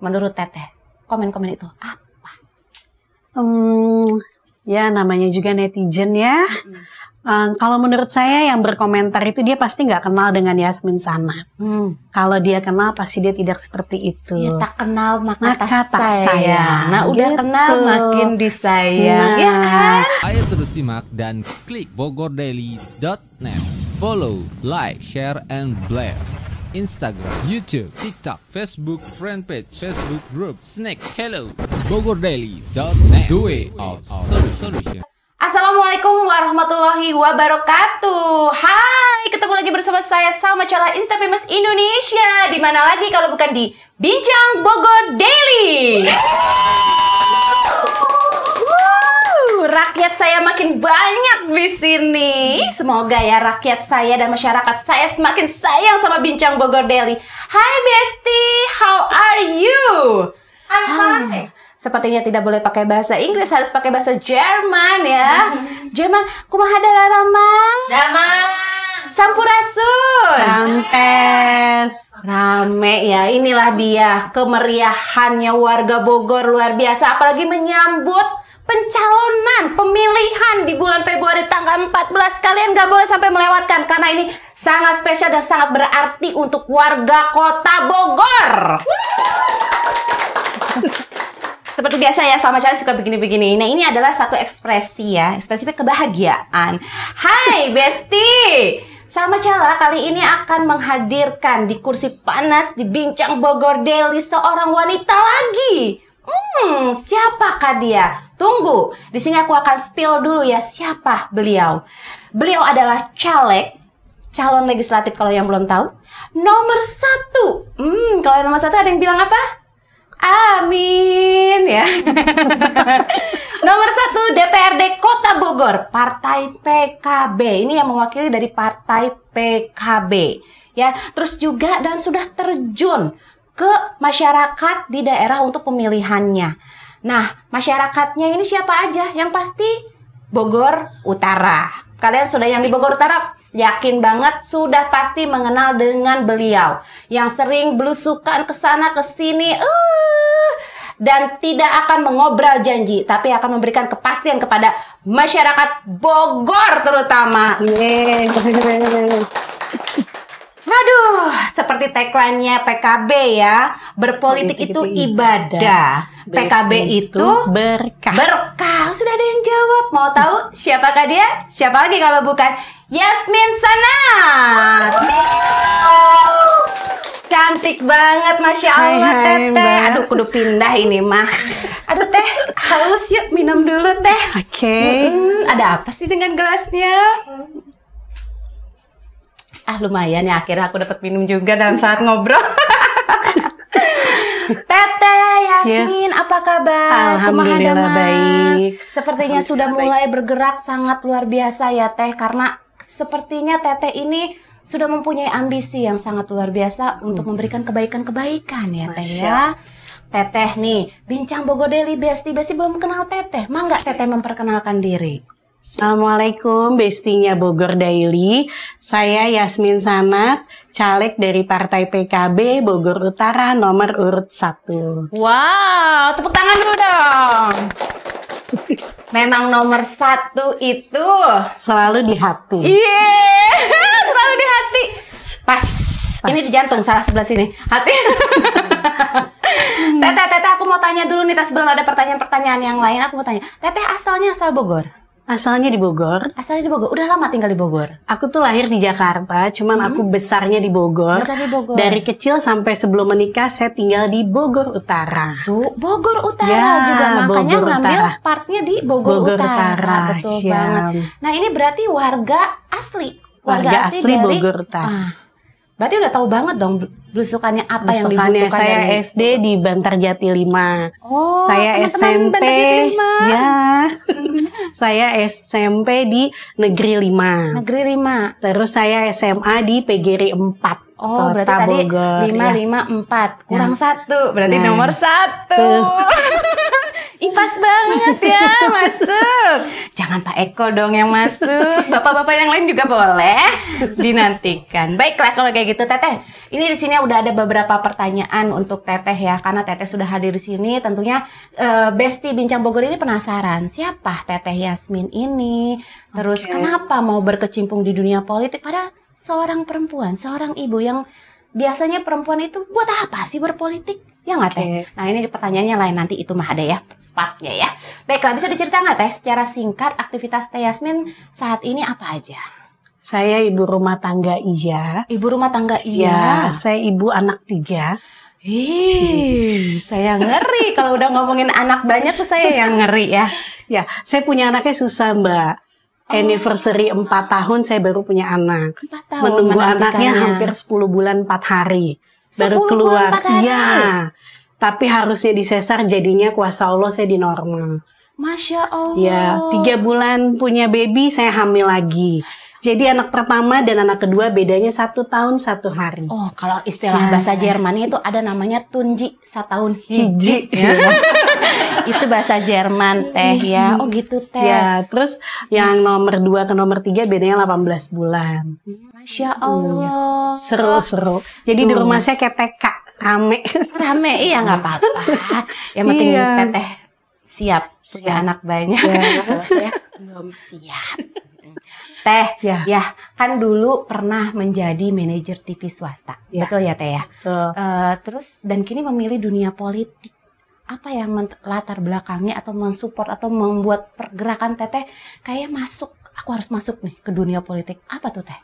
menurut Teteh? Komen-komen itu apa? Ya namanya juga netizen ya. Kalau menurut saya yang berkomentar itu dia pasti nggak kenal dengan Yasmin Sanat. Kalau dia kenal pasti dia tidak seperti itu. Ya tak kenal maka tak sayang. Nah udah gitu. kenal makin disayang, ya kan? Ayo terus simak dan klik bogordaily.net. Follow, like, share, and blast. Instagram, YouTube, TikTok, Facebook, Fanpage, Facebook Group, Snack, Hello, bogordaily.net. The way of solution. Assalamualaikum warahmatullahi wabarakatuh. Hai, ketemu lagi bersama saya Salma Chala Instafamous Indonesia. Di mana lagi kalau bukan di Bincang Bogor Daily. Rakyat saya makin banyak di sini. Semoga ya rakyat saya dan masyarakat saya semakin sayang sama Bincang Bogor Daily. Hai Besti, how are you? I'm fine. Sepertinya tidak boleh pakai bahasa Inggris, harus pakai bahasa Jerman ya. Jerman, kumaha daramang? Damang. Sampurasun. Santes. Rame ya, inilah dia kemeriahannya warga Bogor luar biasa. Apalagi menyambut pencalonan pemilihan di bulan Februari tanggal 14. Kalian gak boleh sampai melewatkan karena ini sangat spesial dan sangat berarti untuk warga kota Bogor. Seperti biasa ya, sama saya suka begini-begini. Nah ini adalah satu ekspresi ya, ekspresi kebahagiaan. Hai Besti, Salma Chala kali ini akan menghadirkan di kursi panas di Bincang Bogor Daily seorang wanita lagi. Siapakah dia? Tunggu, di sini aku akan spill dulu ya siapa beliau. Beliau adalah caleg, calon legislatif kalau yang belum tahu, nomor 1. Kalau nomor 1 ada yang bilang apa? Amin ya. Nomor 1 DPRD Kota Bogor, Partai PKB. Ini yang mewakili dari Partai PKB. Ya, terus juga dan sudah terjun ke masyarakat di daerah untuk pemilihannya. Nah, masyarakatnya ini siapa aja? Yang pasti Bogor Utara. Kalian sudah yang di Bogor Utara yakin banget sudah pasti mengenal dengan beliau yang sering belusukan ke sana ke sini dan tidak akan mengobrol janji tapi akan memberikan kepastian kepada masyarakat Bogor terutama. Aduh, seperti tagline-nya PKB ya, berpolitik itu ibadah, PKB itu berkah. Berkah, sudah ada yang jawab. Mau tahu siapakah dia? Siapa lagi kalau bukan Yasmin Sanat. Cantik banget, Masya Allah Teteh. Aduh, kudu pindah ini mah. Aduh Teh, haus yuk minum dulu Teh. Oke. Ada apa sih dengan gelasnya? Lumayan ya, akhirnya aku dapat minum juga dalam saat ngobrol. Teteh Yasmin, apa kabar? Alhamdulillah baik. Sepertinya sudah mulai bergerak sangat luar biasa ya Teh, karena sepertinya Teteh ini sudah mempunyai ambisi yang sangat luar biasa untuk memberikan kebaikan-kebaikan ya Teh ya. Teteh nih, Bincang Bogor Daily Besti belum kenal Teteh. Mau nggak Teteh memperkenalkan diri? Assalamualaikum bestinya Bogor Daily. Saya Yasmin Sanat, caleg dari Partai PKB Bogor Utara nomor urut 1. Wow, tepuk tangan dulu dong. Memang nomor 1 itu selalu di hati. Selalu di hati. Pas. Ini di jantung, salah sebelah sini. Hati. Teteh, aku mau tanya dulu nih, sebelum ada pertanyaan-pertanyaan yang lain, aku mau tanya. Teteh asalnya asal Bogor? Asalnya di Bogor. Asalnya di Bogor. Udah lama tinggal di Bogor? Aku tuh lahir di Jakarta, cuman aku besarnya di Bogor. Besar di Bogor. Dari kecil sampai sebelum menikah saya tinggal di Bogor Utara. Tuh, Bogor Utara ya, juga makanya Bogor ngambil Utara. Partnya di Bogor Utara. Betul ya. banget. Nah, ini berarti warga asli. Warga asli dari Bogor Utara. Berarti udah tahu banget dong belusukannya apa yang dibutuhkan. Saya SD di Bantarjati 5. Oh, saya SMP ya. Saya SMP di Negeri 5. Negeri 5. Terus saya SMA di PGRI 4. Oh, Kota berarti tadi Bogor, 554 kurang 1. Berarti nomor 1. Ih, pas banget ya masuk. Jangan Pak Eko dong yang masuk. Bapak-bapak yang lain juga boleh dinantikan. Baiklah kalau kayak gitu Teteh. Ini di sini udah ada beberapa pertanyaan untuk Teteh ya, karena Teteh sudah hadir di sini. Tentunya Besti Bincang Bogor ini penasaran siapa Teteh Yasmin ini. Terus kenapa mau berkecimpung di dunia politik pada seorang perempuan, seorang ibu yang biasanya perempuan itu buat apa sih berpolitik? Ya nggak Teh? Nah ini pertanyaannya lain, nanti itu mah ada ya sparknya ya. Baiklah, bisa diceritakan nggak Teh secara singkat aktivitas Teh Yasmin saat ini apa aja? Saya ibu rumah tangga iya. Ibu rumah tangga Ya, saya ibu anak 3. Saya ngeri kalau udah ngomongin anak banyak tuh saya yang ngeri ya. Ya, saya punya anaknya susah Mbak. Anniversary 4 tahun saya baru punya anak. 4 tahun Menunggu menantikannya. anaknya hampir 10 bulan 4 hari. 10 Baru bulan keluar. 4 hari? Iya. Tapi harusnya disesar, jadinya kuasa Allah saya di normal. Masya Allah. Ya, 3 bulan punya baby, saya hamil lagi. Jadi anak pertama dan anak kedua bedanya 1 tahun 1 hari. Oh, kalau istilah bahasa Jermannya itu ada namanya tunji setahun Hiji. hiji. Itu bahasa Jerman Teh ya. Oh gitu Teh. Ya, terus yang nomor 2 ke nomor 3 bedanya 18 bulan. Masya Allah. Seru-seru. Jadi di rumah saya kayak TK, rame. Rame, iya nggak apa-apa. Yang penting Iya. Teteh siap punya anak banyak. Kalau saya belum siap. Teh, ya kan dulu pernah menjadi manajer TV swasta, Ya. betul ya Teh ya. Tuh. Terus dan kini memilih dunia politik. Apa yang latar belakangnya atau mensupport atau membuat pergerakan Teteh kayak masuk, aku harus masuk nih ke dunia politik. Apa tuh Teh?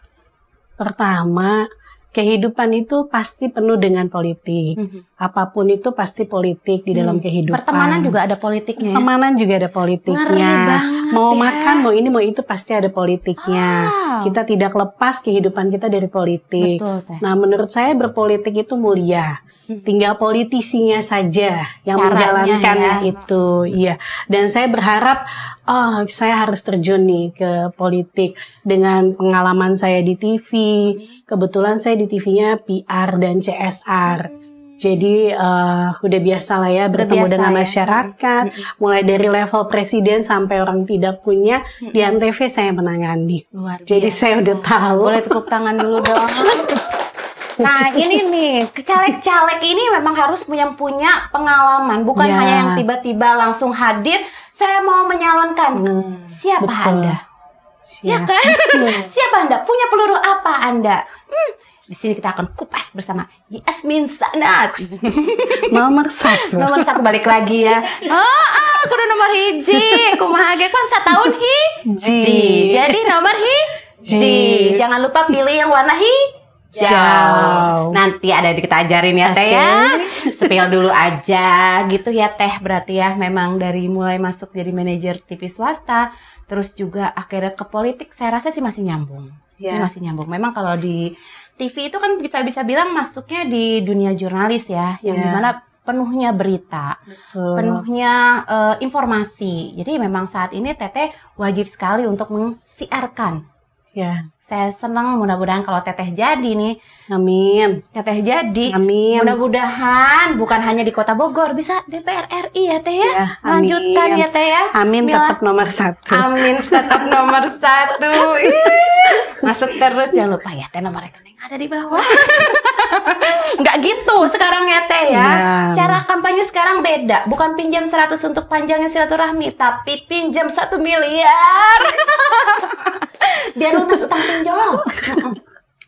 Pertama, kehidupan itu pasti penuh dengan politik. Apapun itu pasti politik di dalam kehidupan. Pertemanan juga ada politiknya. Ya? Pertemanan juga ada Ngeri politiknya. banget Mau ya. makan, mau ini, mau itu pasti ada politiknya. Wow. Kita tidak lepas kehidupan kita dari politik. Betul, Teh. Nah, menurut saya berpolitik itu mulia. Tinggal politisinya saja yang Caranya menjalankannya ya. itu. Iya. Dan saya berharap, saya harus terjun nih ke politik dengan pengalaman saya di TV. Kebetulan saya di TV-nya PR dan CSR. Jadi udah biasa lah ya Sudah bertemu biasa dengan ya. masyarakat, mulai dari level presiden sampai orang tidak punya di Antv saya menangani. Luar biasa. Jadi saya udah tahu. Boleh tepuk tangan dulu dong. Nah ini nih, caleg-caleg ini memang harus punya pengalaman. Bukan Ya. hanya yang tiba-tiba langsung hadir, saya mau menyalonkan. Siapa betul. Anda? Ya Siap. kan? Siapa Anda? Punya peluru apa Anda? Di sini kita akan kupas bersama Yasmin Sanat. Nomor 1. Nomor 1 balik lagi ya. Aku udah nomor hiji. Kumaha ge kan setahun hiji. Jadi nomor hiji. Jangan lupa pilih yang warna hijau. Nanti ada kita ajarin ya Teh ya. Spill dulu aja gitu ya Teh. Berarti ya memang dari mulai masuk jadi manajer TV swasta, terus juga akhirnya ke politik, saya rasa sih masih nyambung. Ya. Ini masih nyambung. Memang kalau di TV itu kan kita bisa bilang masuknya di dunia jurnalis ya, yang Ya. dimana penuhnya berita, Betul. penuhnya informasi. Jadi memang saat ini Teteh wajib sekali untuk mensiarkan. Ya. Saya senang, mudah-mudahan kalau Teteh jadi nih, Amin. Teteh jadi, Amin. mudah-mudahan bukan hanya di Kota Bogor, bisa DPR RI ya Teh ya. Ya, amin. Lanjutkan ya Teh ya. Amin Bismillah. tetap nomor 1. Amin tetap nomor 1. Masuk terus, jangan lupa ya Teh nomor rekening ada di bawah. Nggak gitu sekarang ya Teh ya. Ya. Cara kampanye sekarang beda. Bukan pinjam 100 untuk panjangnya silaturahmi, tapi pinjam 1 miliar. Biar lunas utang pinjol.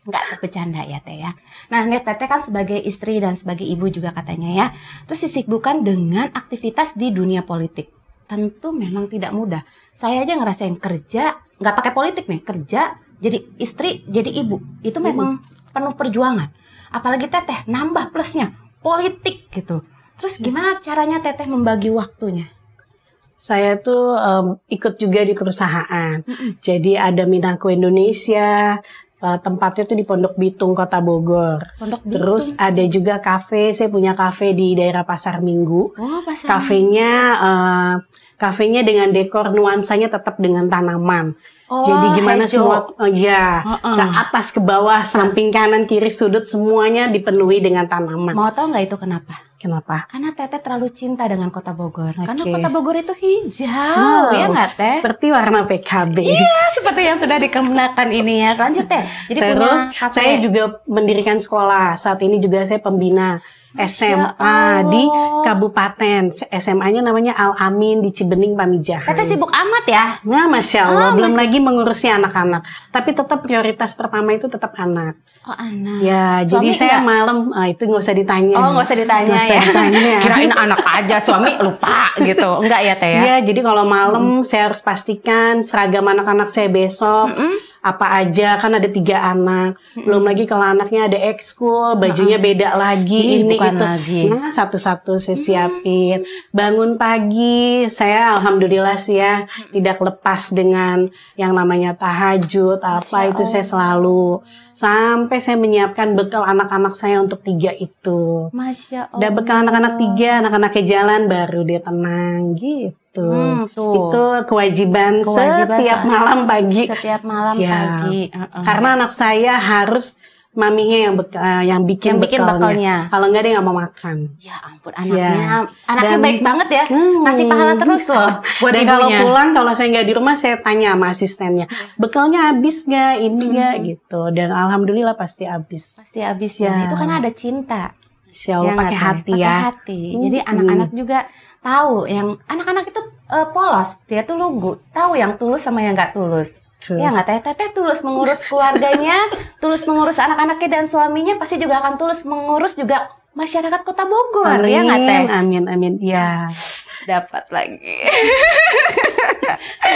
Nggak bercanda ya Teh ya. Nah Teteh kan sebagai istri dan sebagai ibu juga katanya ya. Terus disibukkan dengan aktivitas di dunia politik. Tentu memang tidak mudah. Saya aja ngerasain kerja, nggak pakai politik nih, kerja, jadi istri, jadi ibu. Itu memang penuh perjuangan. Apalagi Teteh nambah plusnya, politik gitu. Terus gimana caranya Teteh membagi waktunya? Saya tuh ikut juga di perusahaan. Jadi ada Minangku Indonesia, tempatnya tuh di Pondok Bitung, Kota Bogor. Pondok Bitung. Terus ada juga kafe, saya punya kafe di daerah Pasar Minggu. Oh, pasar. Kafenya dengan dekor nuansanya tetap dengan tanaman. Oh, Jadi gimana hijau. semua ke atas ke bawah, samping kanan kiri sudut semuanya dipenuhi dengan tanaman. Mau tahu nggak itu kenapa? Kenapa? Karena Teteh terlalu cinta dengan Kota Bogor. Karena Oke. Kota Bogor itu hijau, ya nggak Teh? Seperti warna PKB. Iya, seperti yang sudah dikenakan ini ya. Lanjut Teh. Jadi Terus punya kafe. saya juga mendirikan sekolah. Saat ini juga saya pembina SMA Allah. di Kabupaten. SMA-nya namanya Al Amin di Cibening Pamijahan. Teteh sibuk amat ya. Nah, Masya Allah, Ah, belum lagi mengurusi anak-anak. Tapi tetap prioritas pertama itu tetap anak. Oh anak. Ya, Suami jadi saya nggak? malam, itu nggak usah ditanya. Oh nggak usah ditanya Nggak usah ya. ditanya. Kirain anak aja, suami lupa gitu. Enggak ya Teh ya? Iya, jadi kalau malam saya harus pastikan seragam anak-anak saya besok apa aja, kan ada 3 anak. Belum lagi kalau anaknya ada ekskul, bajunya beda lagi, Ih, ini bukan itu. lagi. Nah, satu-satu saya siapin. Bangun pagi, saya alhamdulillah sih ya tidak lepas dengan yang namanya tahajud apa itu saya selalu sampai saya menyiapkan bekal anak-anak saya untuk 3 itu. Masya Allah. Udah bekal anak-anak 3, anak-anaknya jalan baru dia tenang gitu. Tuh. Itu kewajiban setiap saat- malam pagi. Setiap malam Ya. pagi. Karena anak saya harus maminya yang bikin Yang bikin bekalnya. Kalau enggak dia nggak mau makan. Ya ampun anaknya. Ya. Anaknya Dan- baik banget ya. Ngasih pahala terus loh buat Dan ibunya. kalau pulang, kalau saya nggak di rumah, saya tanya sama asistennya, bekalnya habis nggak, ini nggak gitu. Dan alhamdulillah pasti habis. Pasti habis ya. Ya. Itu kan ada cinta. Insya Allah Ya pakai nggak, Teh? hati Pakai ya. hati. Jadi anak-anak juga tahu yang anak-anak itu polos, dia tuh lugu, tahu yang tulus sama yang nggak tulus. Betul. Ya nggak Teh? Teteh tulus mengurus keluarganya, tulus mengurus anak-anaknya dan suaminya, pasti juga akan tulus mengurus juga masyarakat Kota Bogor. Ya nggak Teh? Amin, amin. Ya. Dapat lagi.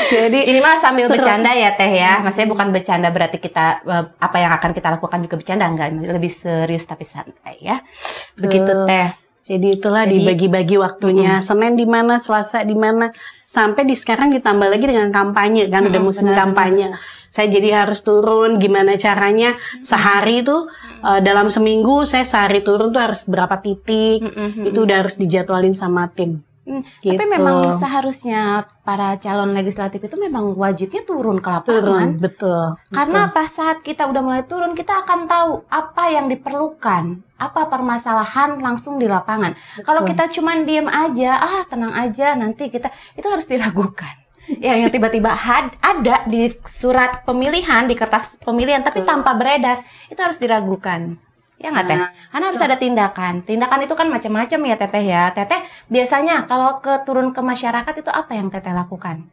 Jadi Ini mah sambil seru. bercanda ya Teh ya. Maksudnya bukan bercanda berarti kita apa yang akan kita lakukan juga bercanda, enggak, lebih serius tapi santai ya. Begitu Teh. Jadi itulah Jadi- dibagi-bagi waktunya. Senin di mana, Selasa di mana, sampai di sekarang ditambah lagi dengan kampanye kan, udah musim kampanye. Saya jadi harus turun. Gimana caranya sehari itu dalam seminggu saya sehari turun tuh harus berapa titik. Itu udah harus dijadwalin sama tim. Tapi Gitu. memang seharusnya para calon legislatif itu memang wajibnya turun ke lapangan. Turun, betul. Karena apa, saat kita udah mulai turun, kita akan tahu apa yang diperlukan, apa permasalahan langsung di lapangan. Kalau kita cuman diem aja, tenang aja, nanti kita, itu harus diragukan. Ya, yang tiba-tiba ada di surat pemilihan, di kertas pemilihan, tapi tanpa beredar, itu harus diragukan. Ya nggak Teh? Karena harus ada tindakan. Tindakan itu kan macam-macam ya Teteh ya. Teteh biasanya kalau turun ke masyarakat itu apa yang Teteh lakukan?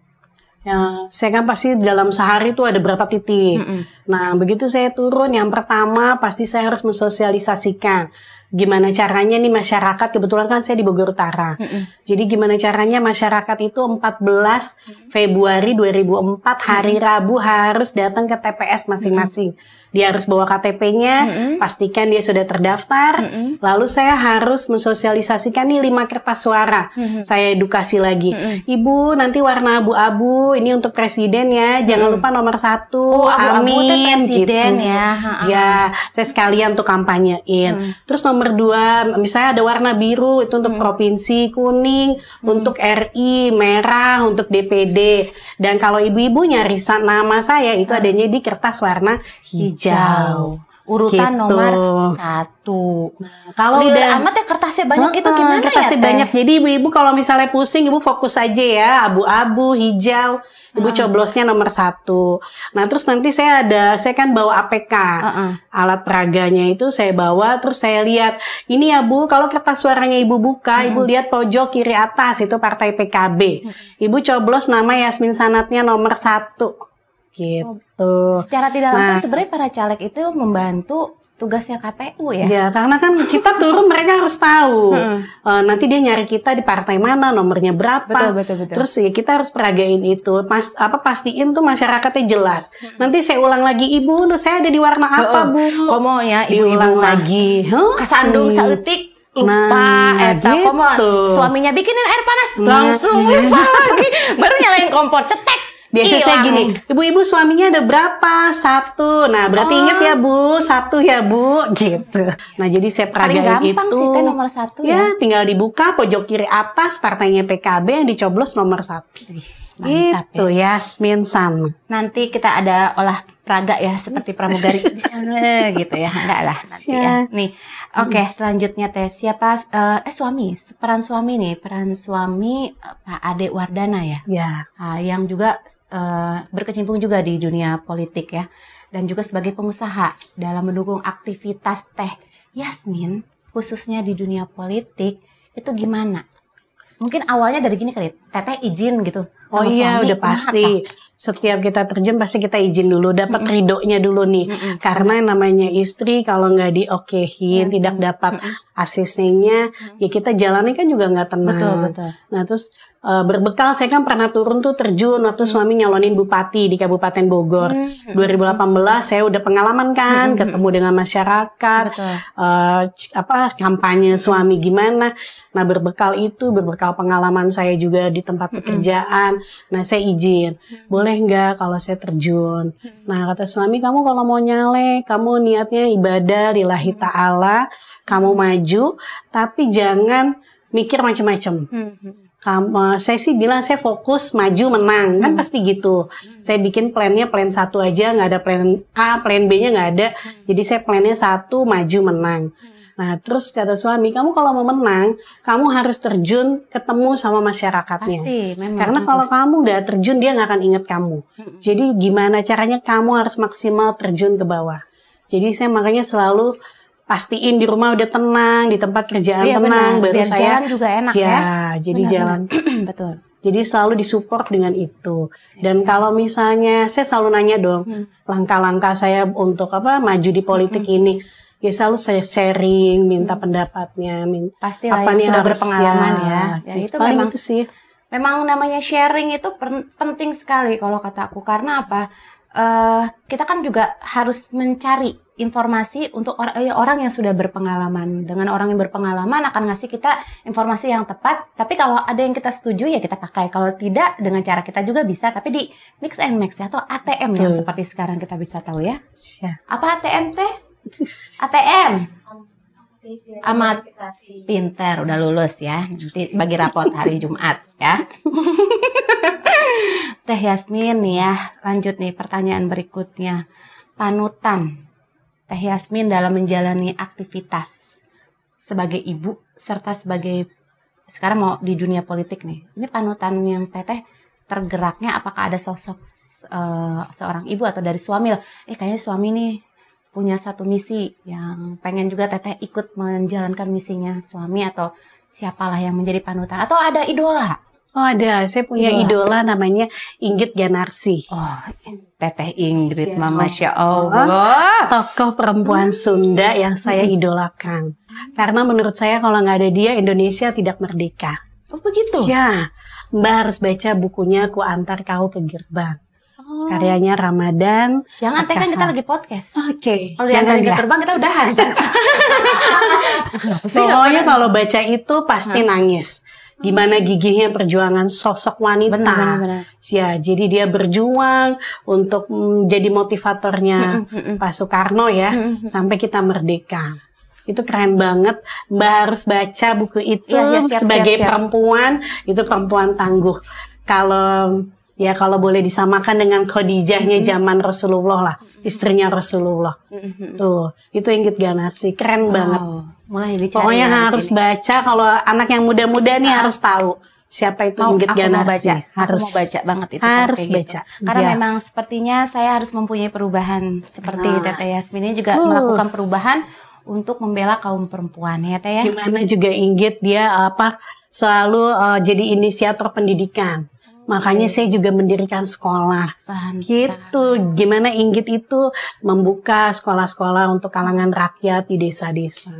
Ya, saya kan pasti dalam sehari itu ada berapa titik. Nah, begitu saya turun, yang pertama pasti saya harus mensosialisasikan gimana caranya nih masyarakat, kebetulan kan saya di Bogor Utara. Jadi gimana caranya masyarakat itu 14 Februari 2004 hari Rabu harus datang ke TPS masing-masing. Dia harus bawa KTP-nya, pastikan dia sudah terdaftar. Lalu saya harus mensosialisasikan nih 5 kertas suara. Saya edukasi lagi. Ibu, nanti warna abu-abu, ini untuk presiden ya. Jangan lupa nomor 1. Oh, abu-abu teh Amin. presiden gitu. ya. Ya, saya sekalian tuh kampanyein. Terus nomor 2, misalnya ada warna biru itu untuk provinsi, kuning untuk RI, merah untuk DPD. Dan kalau ibu-ibu nyari nama saya itu adanya di kertas warna hijau. Urutan Gitu. nomor 1. Kalau Lidah amat ya kertasnya banyak itu gimana kertasnya ya Teh? banyak. Jadi ibu-ibu kalau misalnya pusing, ibu fokus aja ya, abu-abu, hijau. Ibu coblosnya nomor 1. Nah terus nanti saya kan bawa APK, alat peraganya itu saya bawa. Terus saya lihat, ini ya Bu, kalau kertas suaranya ibu buka, ibu lihat pojok kiri atas itu partai PKB. Ibu coblos nama Yasmin Sanatnya nomor 1. Gitu. Secara tidak langsung Nah. sebenarnya para caleg itu membantu tugasnya KPU ya. Ya, karena kan kita turun mereka harus tahu. Nanti dia nyari kita di partai mana, nomornya berapa. Betul. Terus ya kita harus peragain itu. Pastiin tuh masyarakatnya jelas. Nanti saya ulang lagi, Ibu, saya ada di warna apa, Bu? Komo ya ibu-ibu Diulang mah. lagi. Kasandung saeutik lupa Nah, eta gitu. komo suaminya bikinin air panas langsung lupa lagi. Baru nyalain kompor cetek. Biasanya saya Hilang. gini, ibu-ibu suaminya ada berapa? 1. Nah, berarti ingat ya Bu, 1 ya Bu, gitu. Nah, jadi saya Paling peragain gampang itu. sih Teh nomor 1 ya. Ya, tinggal dibuka pojok kiri atas partainya PKB yang dicoblos nomor 1. Wih, mantap Itu ya. Yasmin San. Nanti kita ada olah Praga ya, seperti pramugari gitu ya, enggak lah nanti ya. Nih, oke, selanjutnya Teh, siapa suami, peran suami Pak Ade Wardana ya, yang juga berkecimpung juga di dunia politik ya, dan juga sebagai pengusaha dalam mendukung aktivitas Teh Yasmin khususnya di dunia politik itu gimana? Mungkin awalnya dari gini kali, Teteh izin gitu. Oh iya, udah pasti. Setiap kita terjun pasti kita izin dulu, dapat ridonya dulu nih. Karena namanya istri kalau nggak diokehin, tidak dapat ACC-nya, ya kita jalannya kan juga nggak tenang. Betul. Nah terus berbekal, saya kan pernah turun tuh terjun waktu suami nyalonin bupati di Kabupaten Bogor. 2018 saya udah pengalaman kan, ketemu dengan masyarakat, kampanye suami gimana. Nah berbekal itu, berbekal pengalaman saya juga di tempat pekerjaan, nah saya izin, boleh nggak kalau saya terjun? Nah kata suami, kamu kalau mau nyalek, kamu niatnya ibadah lillahi ta'ala, kamu maju, tapi jangan mikir macam-macam. Saya sih bilang saya fokus maju menang, kan pasti gitu. Saya bikin plannya plan 1 aja, nggak ada plan A, plan B-nya nggak ada. Jadi saya plannya 1, maju menang. Nah terus kata suami, kamu kalau mau menang, kamu harus terjun ketemu sama masyarakatnya. Pasti, memang. Karena kalau kamu nggak terjun, dia nggak akan ingat kamu. Jadi gimana caranya kamu harus maksimal terjun ke bawah. Jadi saya makanya selalu pastiin di rumah udah tenang, di tempat kerjaan tenang, benar. baru Biar saya jalan juga enak ya. Jadi jalan. Betul. Jadi selalu disupport dengan itu. Dan kalau misalnya saya selalu nanya dong, langkah-langkah saya untuk maju di politik ini, ya selalu saya sharing, minta pendapatnya, pastilah apa yang nih sudah harus berpengalaman ya. Itu paling memang itu sih. Memang namanya sharing itu penting sekali kalau kata aku, karena apa? Kita kan juga harus mencari informasi untuk orang yang sudah berpengalaman. Dengan orang yang berpengalaman akan ngasih kita informasi yang tepat. Tapi kalau ada yang kita setuju ya kita pakai. Kalau tidak, dengan cara kita juga bisa. Tapi di mix and match ya, atau ATM yang seperti sekarang kita bisa tahu ya. Apa ATM teh? ATM. Amat pinter, udah lulus ya. Nanti bagi rapot hari Jumat ya. Teh Yasmin nih ya, lanjut nih pertanyaan berikutnya. Panutan Teh Yasmin dalam menjalani aktivitas sebagai ibu serta sebagai sekarang mau di dunia politik nih. Ini panutan yang Teteh tergeraknya, apakah ada sosok seorang ibu atau dari suami lah? Kayaknya suami nih punya satu misi yang pengen juga Teteh ikut menjalankan misinya suami, atau siapalah yang menjadi panutan, atau ada idola? Oh ada, saya punya idola namanya Inggit Ganarsi. Oh, Teteh Ingrid, Masya Allah. Tokoh perempuan Sunda yang saya idolakan. Karena menurut saya kalau nggak ada dia, Indonesia tidak merdeka. Oh begitu? Ya, Mbak harus baca bukunya Ku Antar Kau ke Gerbang. Karyanya Ramadan. Jangan teh, kan kita lagi podcast. Oke. Kalau diantar ke gerbang kita udahan. Pokoknya kalau baca itu pasti nangis. Gimana gigihnya perjuangan sosok wanita. Benar. Ya, jadi dia berjuang untuk jadi motivatornya Pak Soekarno ya, sampai kita merdeka. Itu keren banget. Mbak harus baca buku itu. Sebagai perempuan, itu perempuan tangguh. Kalau boleh disamakan dengan Khadijahnya zaman Rasulullah lah, istrinya Rasulullah. Tuh, itu Inggit Ganarsi, keren banget. Mulai dicari. Pokoknya harus baca. Kalau anak yang muda-muda nih harus tahu siapa itu Inggit Ganarsi. Harus mau baca banget itu. Harus baca. Gitu. Karena memang sepertinya saya harus mempunyai perubahan seperti Teteh Yasmin ini juga melakukan perubahan untuk membela kaum perempuan ya Teh ya. Gimana juga Inggit dia selalu jadi inisiator pendidikan. Makanya saya juga mendirikan sekolah. Gitu. Gimana Inggit itu membuka sekolah-sekolah untuk kalangan rakyat di desa-desa.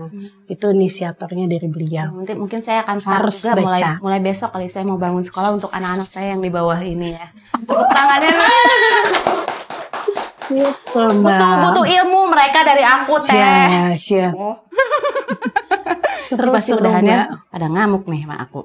Itu inisiatornya dari beliau. Mungkin saya akan start juga mulai besok kali saya mau bangun sekolah untuk anak-anak saya yang di bawah ini ya. Tepuk tangannya. Butuh ilmu mereka dari aku Teh. Seru pasti udahannya pada ngamuk nih sama aku.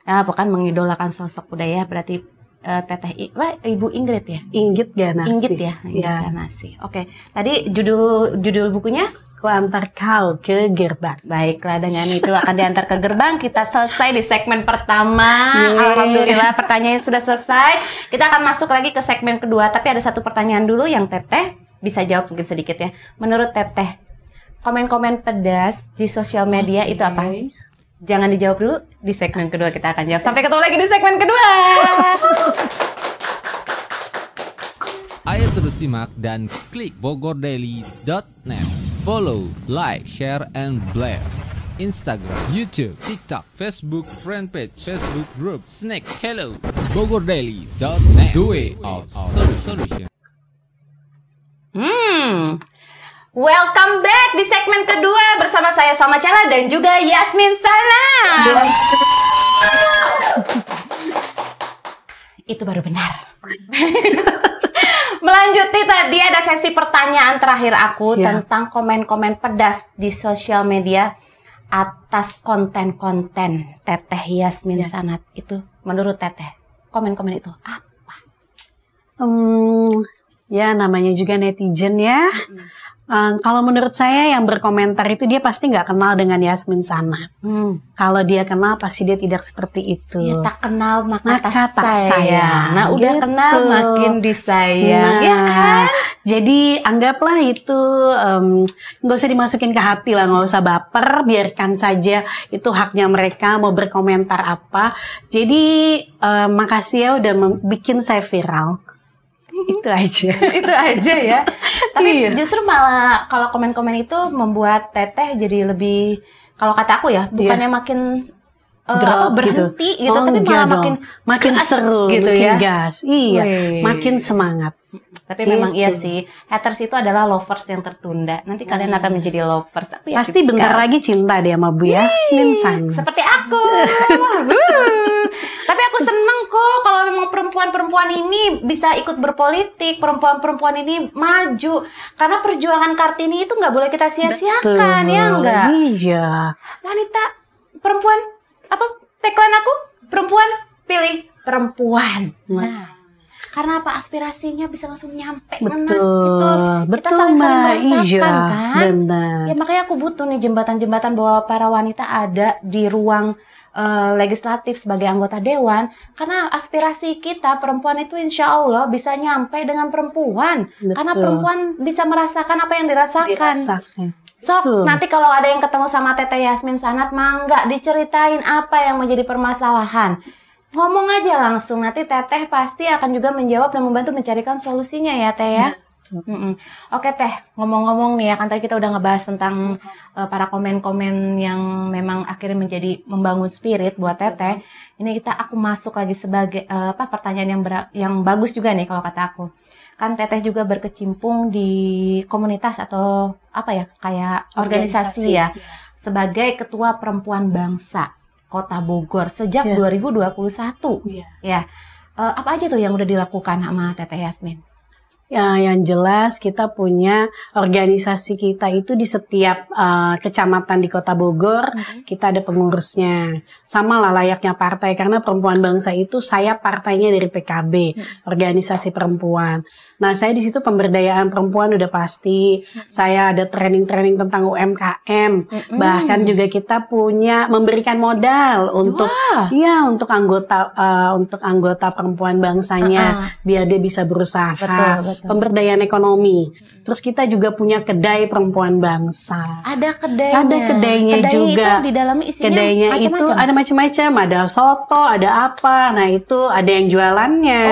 Ya, bukan mengidolakan sosok budaya, berarti Teteh Ibu Ingrid ya? Inggit Ganarsi. Inggit ya, Ganarsi. Oke, tadi judul bukunya? ku antar kau ke gerbang. Baiklah, dengan itu akan diantar ke gerbang. Kita selesai di segmen pertama. Yeay. Alhamdulillah pertanyaannya sudah selesai. Kita akan masuk lagi ke segmen kedua. Tapi ada satu pertanyaan dulu yang Teteh bisa jawab mungkin sedikit ya. Menurut Teteh, komen-komen pedas di sosial media itu apa? Jangan dijawab dulu, di segmen kedua kita akan jawab. Sampai ketemu lagi di segmen kedua. Ayo terus simak dan klik bogordaily.net. Follow, like, share, and blast. Instagram, YouTube, TikTok, Facebook, Fanpage, Facebook Group, Snack, Hello, bogordaily.net. The way of solution. Welcome back di segmen kedua bersama saya Salma Chala dan juga Yasmin Sana. Itu baru benar. Melanjuti tadi ada sesi pertanyaan terakhir aku tentang komen-komen pedas di sosial media atas konten-konten Teteh Yasmin Sanat. Itu menurut Teteh, komen-komen itu apa? Ya namanya juga netizen ya. Kalau menurut saya yang berkomentar itu dia pasti nggak kenal dengan Yasmin Sanat. Kalau dia kenal pasti dia tidak seperti itu. Ya tak kenal maka tak sayang. sayang. Nah udah Gitu. kenal makin disayang, ya kan? Jadi anggaplah itu nggak usah dimasukin ke hati lah, nggak usah baper, biarkan saja itu haknya mereka mau berkomentar apa. Jadi makasih ya udah bikin saya viral. Itu aja. Itu aja ya. Tapi justru malah kalau komen-komen itu membuat Teteh jadi lebih, kalau kata aku ya, bukannya makin Drop berhenti gitu, Oh, tapi enggak malah makin gas seru, gitu makin ya. gas. Iya, Wih. makin semangat. Tapi memang iya Gitu. sih, haters itu adalah lovers yang tertunda. Nanti kalian akan menjadi lovers. Aku yakin Pasti bentar sekali. lagi cinta dia sama Bu Yasmin Sanat. Seperti aku. Tapi aku seneng kok kalau memang perempuan-perempuan ini bisa ikut berpolitik, perempuan-perempuan ini maju. Karena perjuangan Kartini itu nggak boleh kita sia-siakan, ya enggak? Iya. Wanita, perempuan, apa tagline aku? Perempuan, pilih perempuan. Nah, karena apa, aspirasinya bisa langsung nyampe. Betul, Gitu. Kita betul, saling-saling Mbak. merasakan Iya, kan. benar. Ya makanya aku butuh nih jembatan-jembatan bahwa para wanita ada di ruang legislatif sebagai anggota dewan, karena aspirasi kita perempuan itu insya Allah bisa nyampe dengan perempuan. Betul. Karena perempuan bisa merasakan apa yang dirasakan. Dirasakan. Sok, Betul. nanti kalau ada yang ketemu sama Teteh Yasmin Sanat, mangga diceritain apa yang menjadi permasalahan. Ngomong aja langsung, nanti Teteh pasti akan juga menjawab dan membantu mencarikan solusinya ya Teh ya. Oke Teh, ngomong-ngomong nih ya, kan tadi kita udah ngebahas tentang para komen-komen yang memang akhirnya menjadi membangun spirit buat Teteh. Ini aku masuk lagi sebagai pertanyaan yang bagus juga nih kalau kata aku. Kan Teteh juga berkecimpung di komunitas atau apa ya, kayak organisasi ya, sebagai Ketua Perempuan Bangsa Kota Bogor sejak 2021. Ya, apa aja tuh yang udah dilakukan sama Teteh Yasmin? Ya, yang jelas kita punya organisasi kita itu di setiap kecamatan di Kota Bogor, kita ada pengurusnya. Sama lah layaknya partai, karena Perempuan Bangsa itu saya partainya dari PKB, organisasi perempuan. Nah, saya di situ pemberdayaan perempuan udah pasti. Saya ada training-training tentang UMKM. Bahkan juga kita punya memberikan modal untuk untuk anggota perempuan bangsanya biar dia bisa berusaha. Betul. Pemberdayaan ekonomi. Terus kita juga punya kedai perempuan bangsa. Ada kedainya. Ada kedainya Kedai juga. Itu di dalamnya isinya Kedainya itu macam-macam. ada macam-macam, ada soto, ada apa. Nah, itu ada yang jualannya.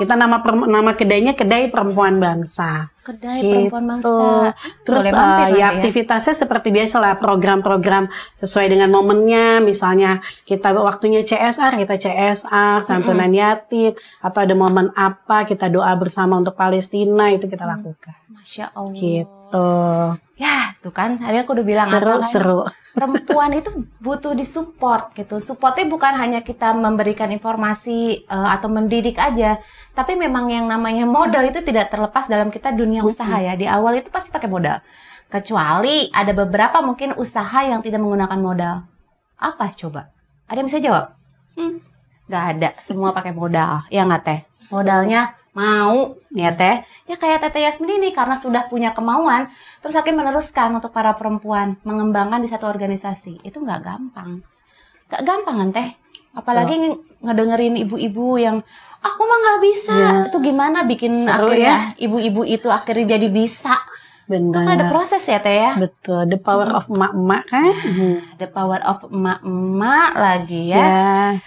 Kita nama kedainya Kedai Perempuan Bangsa. Kedai Gitu. Perempuan Bangsa. Terus Boleh mampir nanti ya aktivitasnya seperti biasa lah, program-program sesuai dengan momennya. Misalnya kita waktunya CSR, kita CSR, santunan yatim, atau ada momen apa kita doa bersama untuk Palestina, itu kita lakukan. Masya Allah. Gitu. Ya, tuh kan. Tadi aku udah bilang Seru. perempuan itu butuh disupport gitu. Supportnya bukan hanya kita memberikan informasi atau mendidik aja, tapi memang yang namanya modal itu tidak terlepas dalam kita dunia usaha ya. Di awal itu pasti pakai modal. Kecuali ada beberapa mungkin usaha yang tidak menggunakan modal. Apa coba? Ada yang bisa jawab? Gak ada. Semua pakai modal. Ya nggak Teh? Modalnya mau ya Teh, ya kayak Teteh Yasmin ini karena sudah punya kemauan, terus akhirnya meneruskan untuk para perempuan mengembangkan di satu organisasi. Itu nggak gampang, kan Teh? Apalagi ngedengerin ibu-ibu yang aku mah nggak bisa. Itu gimana bikin Seru akhirnya ibu-ibu itu akhirnya jadi bisa. Itu kan ada Benar. proses ya Teh ya. Betul, the power of emak-emak kan. The power of emak-emak lagi ya. Ya.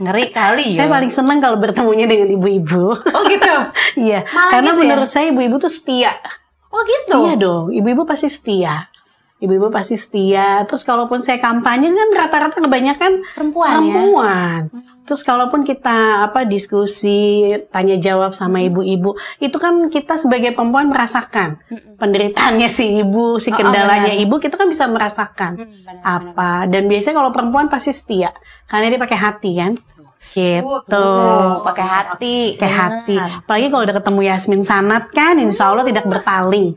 Ngeri kali ya. Saya paling senang kalau bertemunya dengan ibu-ibu. Oh gitu. Iya, Malah karena gitu ya? menurut saya ibu-ibu tuh setia. Oh gitu. Iya dong, ibu-ibu pasti setia. Ibu-ibu pasti setia. Terus kalaupun saya kampanye kan rata-rata kebanyakan Perempuan. Terus kalaupun kita diskusi, tanya jawab sama ibu-ibu, itu kan kita sebagai perempuan merasakan penderitaannya si ibu, si kendalanya benar. ibu, kita kan bisa merasakan apa. Dan biasanya kalau perempuan pasti setia, karena dia pakai hati kan. Gitu. Pakai hati. Pakai hati. Benar. Apalagi kalau udah ketemu Yasmin Sanat kan, insya Allah tidak berpaling.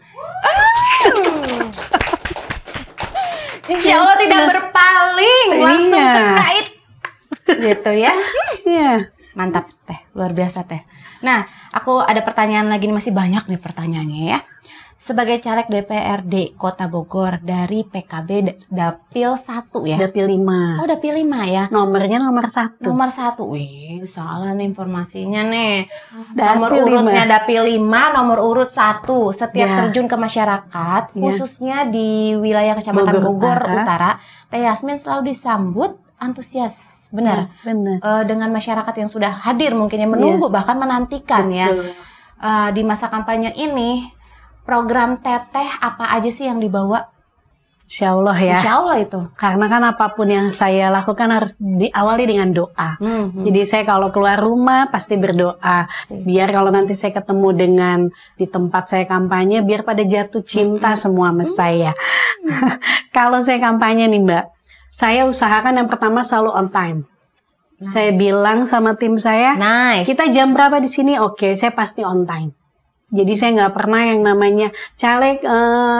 Insya Allah tidak berpaling, langsung Iya. terkait. Gitu ya. Iya. Mantap Teh, luar biasa Teh. Nah, aku ada pertanyaan lagi nih, masih banyak nih pertanyaannya ya. Sebagai caleg DPRD Kota Bogor dari PKB Dapil 1 ya. Dapil 5. Oh, Dapil 5 ya. Nomornya nomor 1. Nomor 1. Wih, salah nih informasinya nih. Dapil Nomor urutnya 5. Dapil 5, nomor urut 1. Setiap Ya. terjun ke masyarakat, Ya. khususnya di wilayah Kecamatan Bogor Bogor Utara. Utara, Teh Yasmin selalu disambut antusias. Benar. Benar. Dengan masyarakat yang sudah hadir mungkin yang menunggu bahkan menantikan ya. Betul. Di masa kampanye ini program Teteh apa aja sih yang dibawa? Insya Allah ya. Insya Allah itu. Karena kan apapun yang saya lakukan harus diawali dengan doa. Jadi saya kalau keluar rumah pasti berdoa. Biar kalau nanti saya ketemu dengan di tempat saya kampanye, biar pada jatuh cinta semua sama saya. Kalau saya kampanye nih Mbak, saya usahakan yang pertama selalu on time. Saya bilang sama tim saya, Nice. kita jam berapa di sini? Oke, saya pasti on time. Jadi saya nggak pernah yang namanya caleg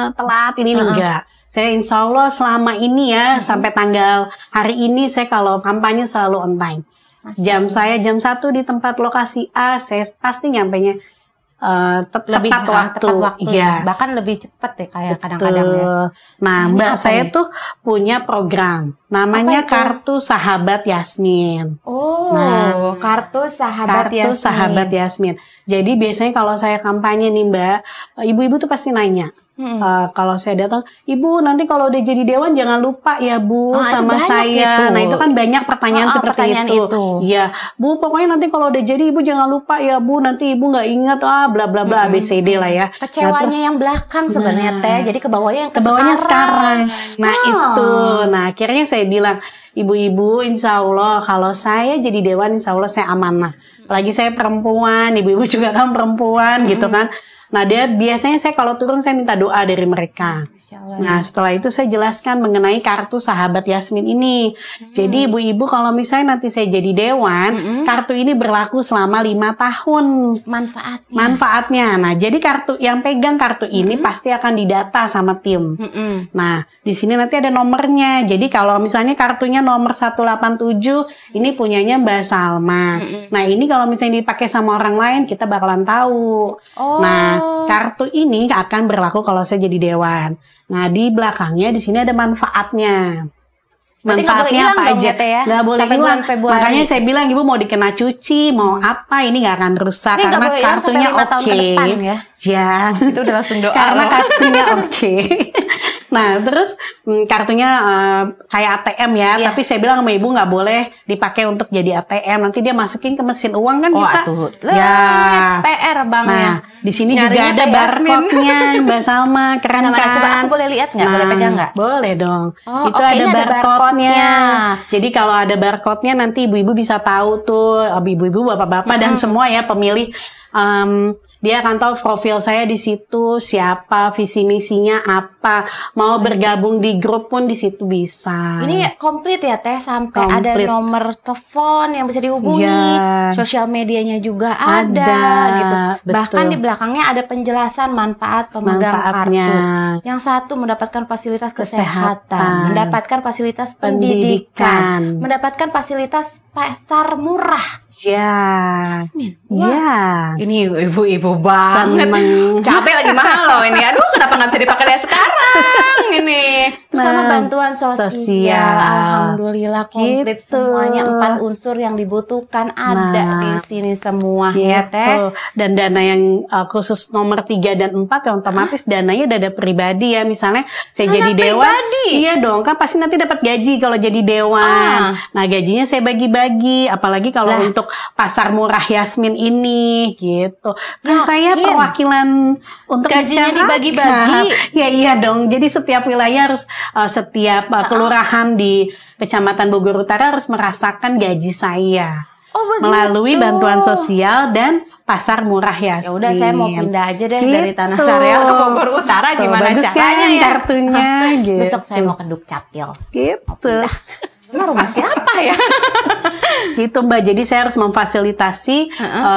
telat ini enggak. Saya insya Allah selama ini ya sampai tanggal hari ini saya kalau kampanye selalu on time. Jam saya jam 1 di tempat lokasi A, saya pasti nyampainya Lebih tepat waktu. tepat waktu ya. Iya. Bahkan lebih cepat ya kayak kadang-kadang ya. Betul. Nah, Ini Mbak, apa saya nih? tuh punya program namanya Apa itu? Kartu Sahabat Yasmin. Oh, Nah, kartu sahabat Kartu Yasmin. Sahabat Yasmin. Jadi biasanya kalau saya kampanye nih Mbak, ibu-ibu tuh pasti nanya. Kalau saya datang, Ibu nanti kalau udah jadi dewan jangan lupa ya Bu Oh, itu sama banyak saya. itu. Nah itu kan banyak pertanyaan seperti pertanyaan itu. Iya, Bu pokoknya nanti kalau udah jadi Ibu jangan lupa ya Bu, nanti Ibu nggak ingat bla bla bla ABCD lah ya. Kecewanya Nah, terus yang belakang sebenarnya Teh. Jadi ke bawahnya yang ke bawahnya sekarang. Nah Oh. itu, nah akhirnya saya bilang, ibu-ibu insya Allah kalau saya jadi dewan insya Allah saya amanah. Apalagi saya perempuan, ibu-ibu juga kan perempuan gitu kan. Nah dia biasanya saya kalau turun saya minta doa dari mereka. Insya Allah. Nah setelah itu saya jelaskan mengenai kartu Sahabat Yasmin ini. Jadi ibu-ibu kalau misalnya nanti saya jadi dewan, kartu ini berlaku selama 5 tahun. Manfaatnya. Manfaatnya. Nah, jadi kartu yang pegang kartu ini pasti akan didata sama tim. Nah, di sini nanti ada nomornya. Jadi kalau misalnya kartunya nomor 187, ini punyanya Mbak Salma. Nah, ini kalau misalnya dipakai sama orang lain, kita bakalan tahu. Oh. Nah, kartu ini akan berlaku kalau saya jadi dewan. Nah, di belakangnya di sini ada manfaatnya. Berarti nggak boleh hilang dong ya, Teh, ya? Nggak boleh Sampai hilang. bulan Februari. Makanya saya bilang ibu mau dikena cuci, mau apa, ini nggak akan rusak Ini nggak karena boleh hilang sampai kartunya 5 tahun ke oke. depan ya. Ya. Itu udah langsung doa Karena loh. kartunya oke. Nah, terus kartunya kayak ATM ya, Iya. tapi saya bilang sama ibu nggak boleh dipakai untuk jadi ATM. Nanti dia masukin ke mesin uang kan Oh, kita. atuh. Ya. PR Bang ya. Nah, di sini juga Nyarinya ada Teh Yasmin. barcode-nya Mbak Salma. Keren Mana-mana, kan? coba aku boleh lihat nggak? Boleh pegang nggak? Boleh dong. Oh, Itu oke, ada ini ada barcode-nya. barcode-nya. Jadi kalau ada barcode-nya nanti ibu-ibu bisa tahu tuh, ibu-ibu, bapak-bapak dan semua ya pemilih Dia akan tahu profil saya di situ, siapa, visi misinya apa, mau bergabung di grup pun di situ bisa. Ini komplit ya Teh, sampai ada Komplit. nomor telepon yang bisa dihubungi, Ya. sosial medianya juga ada gitu. betul. Bahkan di belakangnya ada penjelasan manfaat pemegang Manfaatnya. kartu. Yang satu mendapatkan fasilitas kesehatan, Kesehatan. mendapatkan fasilitas Pendidikan. pendidikan, mendapatkan fasilitas pasar murah. Ya. Yasmin, Ya. ini ibu-ibu banget. Seneng. Cabai lagi mahal loh ini. Aduh, kenapa nggak bisa dipakai dari sekarang ini? Terus sama Nah, bantuan sosial. sosial. Alhamdulillah komplit Gitu. semuanya. 4 unsur yang dibutuhkan ada Nah, di sini semua ya Teh. Dan dana yang khusus nomor 3 dan 4 ya otomatis dananya dana pribadi ya. Misalnya saya Dana jadi dewan. pribadi? Iya dong, kan pasti nanti dapat gaji kalau jadi dewan. Nah, gajinya saya bagi-bagi, apalagi kalau Lah. untuk pasar murah Yasmin ini gitu. Kan saya Yakin? perwakilan untuk Gajinya masyarakat. dibagi-bagi? Ya iya dong. Jadi setiap wilayah harus setiap kelurahan di Kecamatan Bogor Utara harus merasakan gaji saya. Oh begitu. Melalui bantuan sosial dan pasar murah Ya Yasmin. udah saya mau pindah aja deh Gitu. dari Tanah Sareal ke Bogor Utara. Tuh, Gimana bagus caranya kan ya? kartunya gitu. Besok saya mau ke Dukcapil. Gitu. Ini rumah siapa ya? Gitu Mbak. Jadi saya harus memfasilitasi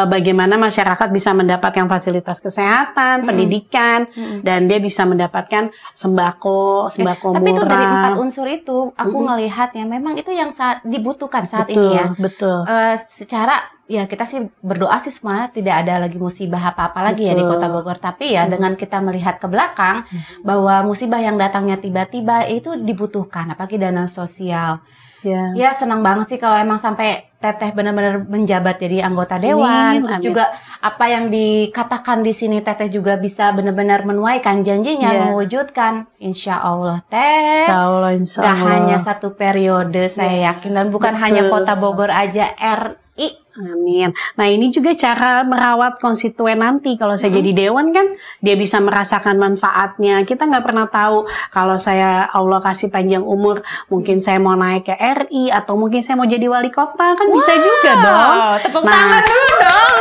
bagaimana masyarakat bisa mendapatkan fasilitas kesehatan, pendidikan, dan dia bisa mendapatkan sembako Tapi itu murah. dari 4 unsur itu, aku ngelihatnya memang itu yang dibutuhkan saat Betul, ini ya. betul. Secara ya kita sih berdoa sih semua tidak ada lagi musibah apa-apa lagi ya di Betul. Kota Bogor. Tapi ya dengan kita melihat ke belakang bahwa musibah yang datangnya tiba-tiba itu dibutuhkan, apalagi dana sosial. Ya. Ya senang banget sih kalau emang sampai Teteh benar-benar menjabat jadi anggota dewan. Amin, Terus amin. juga apa yang dikatakan di sini Teteh juga bisa benar-benar menuaikan janjinya, Iya. mewujudkan. Insya Allah Teh. Insya Allah, insya Gak Allah. hanya 1 periode saya yakin, dan bukan betul. hanya Kota Bogor aja, RI. Amin. Nah ini juga cara merawat konstituen nanti. Kalau saya jadi dewan kan dia bisa merasakan manfaatnya. Kita nggak pernah tahu kalau saya Allah kasih panjang umur, mungkin saya mau naik ke RI atau mungkin saya mau jadi wali kota kan bisa juga dong. Tepuk Nah, tangan dulu dong.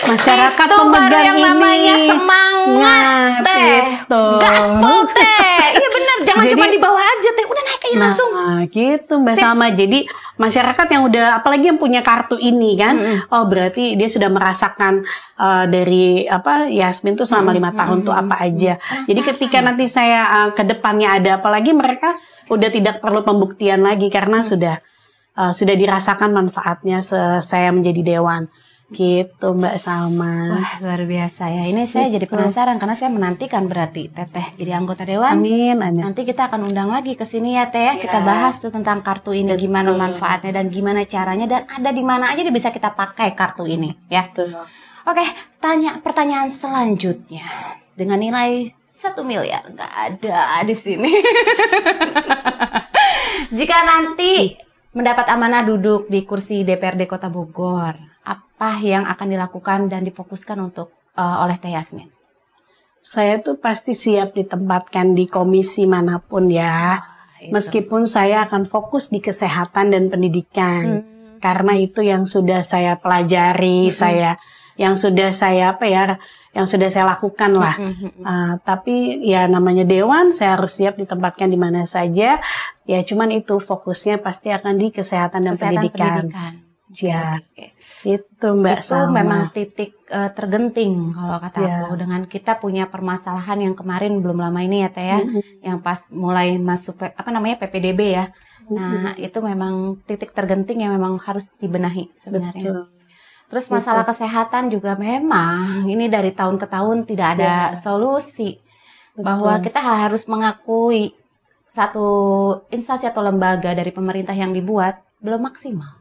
Masyarakat Itu baru pemegang yang namanya ini. semangat Teh. Gitu. Gaspol Teh. Iya benar, jangan Jadi- cuma di bawah aja Teh, udah naik aja langsung. Nah, gitu Mbak Sip. Salma. Jadi masyarakat yang udah, apalagi yang punya kartu ini kan, oh berarti dia sudah merasakan dari Yasmin tuh selama 5 tahun tuh apa aja. Jadi ketika nanti saya ke depannya ada, apalagi mereka udah tidak perlu pembuktian lagi karena sudah dirasakan manfaatnya saya menjadi dewan. Gitu Mbak Salma. Wah luar biasa ya. Ini saya jadi penasaran karena saya menantikan berarti Teteh jadi anggota dewan. Amin, amin. Nanti kita akan undang lagi ke sini ya Teh. Ya. Kita bahas tuh tentang kartu ini, Betul. gimana manfaatnya dan gimana caranya, dan ada di mana aja bisa kita pakai kartu ini ya. Betul. Oke, pertanyaan selanjutnya dengan nilai 1 miliar nggak ada di sini. Jika nanti mendapat amanah duduk di kursi DPRD Kota Bogor, apa yang akan dilakukan dan difokuskan untuk oleh Teh Yasmin? Saya tuh pasti siap ditempatkan di komisi manapun ya. itu. Meskipun saya akan fokus di kesehatan dan pendidikan. Karena itu yang sudah saya pelajari, yang sudah saya lakukan lah. Tapi ya namanya dewan, saya harus siap ditempatkan di mana saja. Ya cuman itu fokusnya pasti akan di kesehatan dan pendidikan. Ya, Oke. itu Mbak Itu Salma. memang titik tergenting kalau kata Ya. aku, dengan kita punya permasalahan yang kemarin belum lama ini ya Teh ya, yang pas mulai masuk PPDB ya. Nah, itu memang titik tergenting yang memang harus dibenahi sebenarnya. Betul. Terus masalah kesehatan juga memang ini dari tahun ke tahun tidak ada solusi. Bahwa kita harus mengakui satu instansi atau lembaga dari pemerintah yang dibuat belum maksimal.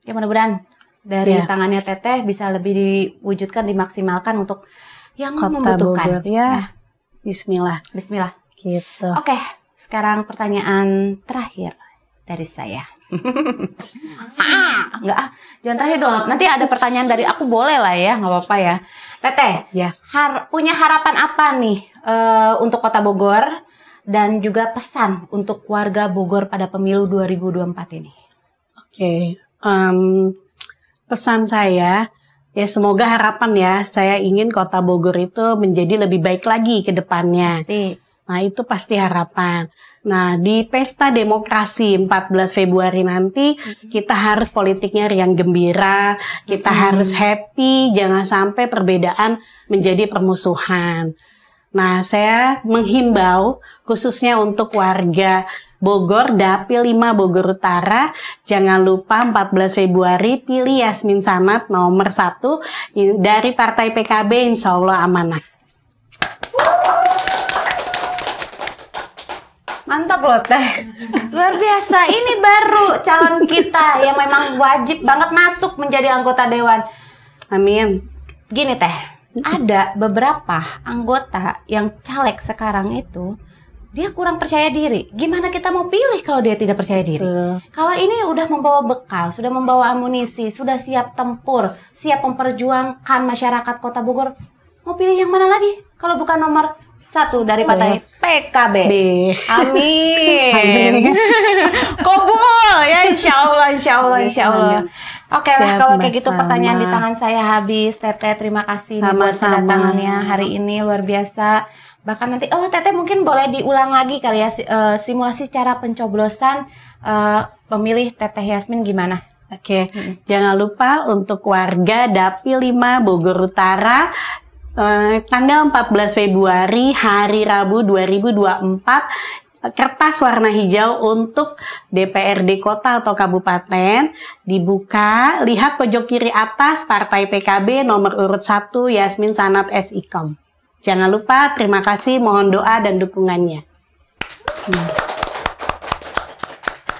Ya mudah-mudahan dari Ya. tangannya Teteh bisa lebih diwujudkan, dimaksimalkan untuk yang Kota membutuhkan. Bogor ya. Bismillah. Bismillah. Gitu. Oke, sekarang pertanyaan terakhir dari saya. Enggak, jangan terakhir dong. Nanti ada pertanyaan dari aku, boleh lah ya, nggak apa-apa ya. Teteh, Yes. punya harapan apa nih untuk Kota Bogor dan juga pesan untuk warga Bogor pada pemilu 2024 ini? Oke. Pesan saya Ya semoga harapan ya, saya ingin Kota Bogor itu menjadi lebih baik lagi ke depannya. Pasti. Nah itu pasti harapan. Nah di Pesta Demokrasi 14 Februari nanti kita harus politiknya riang gembira, kita harus happy, jangan sampai perbedaan menjadi permusuhan. Nah saya menghimbau khususnya untuk warga Bogor, Dapil 5 Bogor Utara, jangan lupa 14 Februari pilih Yasmin Sanad nomor 1 dari Partai PKB, insya Allah amanah. Mantap loh Teh, luar biasa. Ini baru calon kita yang memang wajib banget masuk menjadi anggota Dewan. Amin. Gini Teh, ada beberapa anggota yang caleg sekarang itu dia kurang percaya diri. Gimana kita mau pilih kalau dia tidak percaya diri? Kalau ini udah membawa bekal, sudah membawa amunisi, sudah siap tempur, siap memperjuangkan masyarakat Kota Bogor, mau pilih yang mana lagi? Kalau bukan nomor 1 dari partai PKB. Amin. Kabul ya, insya Allah. Oke lah kalau kayak gitu pertanyaan di tangan saya habis. Teteh terima kasih buat kedatangannya hari ini, luar biasa. Bahkan nanti, Teteh mungkin boleh diulang lagi kali ya simulasi cara pencoblosan pemilih Teteh Yasmin gimana? Oke, jangan lupa untuk warga Dapil 5 Bogor Utara, tanggal 14 Februari hari Rabu 2024, kertas warna hijau untuk DPRD Kota atau Kabupaten dibuka, lihat pojok kiri atas Partai PKB nomor urut 1 Yasmin Sanad SIKOM. Jangan lupa, terima kasih, mohon doa dan dukungannya.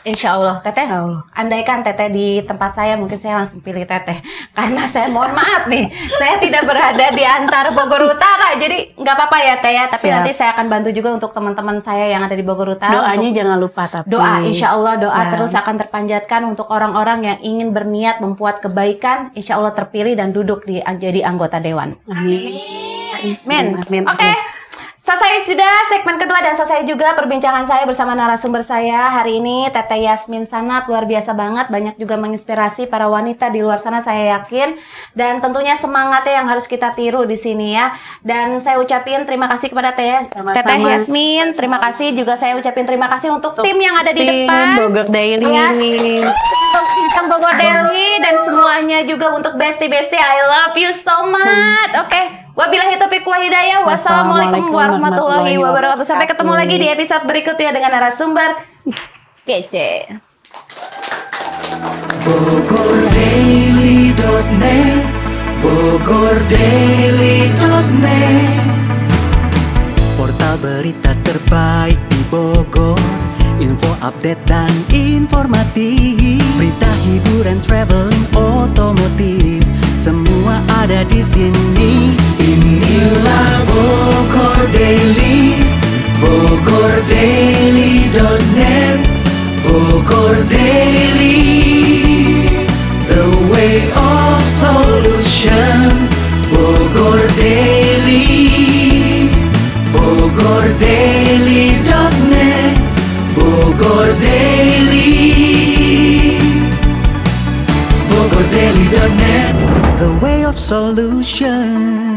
Insya Allah, Teteh. Andaikan Teteh di tempat saya, mungkin saya langsung pilih Teteh. Karena saya mohon maaf nih, saya tidak berada di antara Bogor Utara. Jadi nggak apa-apa ya Teh ya. Tapi nanti saya akan bantu juga untuk teman-teman saya yang ada di Bogor Utara. Doanya jangan lupa tapi. Doa, insya Allah doa terus akan terpanjatkan untuk orang-orang yang ingin berniat membuat kebaikan. Insya Allah terpilih dan duduk jadi anggota Dewan. Amin. Oke. Selesai sudah segmen kedua dan selesai juga perbincangan saya bersama narasumber saya hari ini, Teteh Yasmin Sanad. Luar biasa banget, banyak juga menginspirasi para wanita di luar sana saya yakin. Dan tentunya semangatnya yang harus kita tiru di sini ya. Dan saya ucapin terima kasih kepada Teteh Yasmin. Terima kasih juga saya ucapin terima kasih untuk tim yang ada di depan. Bogor Daily. Ya. Untuk Bogor Daily dan semuanya juga untuk Besti-Besti. I love you so much. Oke. Wabillahi taufiq wa hidayah. Wassalamualaikum warahmatullahi wabarakatuh. Sampai ketemu lagi di episode berikutnya dengan narasumber kece. BogorDaily.net, BogorDaily.net, portal berita terbaik di Bogor. Info update dan informatif, berita hiburan, traveling, otomotif, semua ada di sini. Inilah Bogor Daily, BogorDaily.net, Bogor Daily, the way of solution. Bogor Daily, BogorDaily.net, Bogor Daily, BogorDaily.net, the way of solution.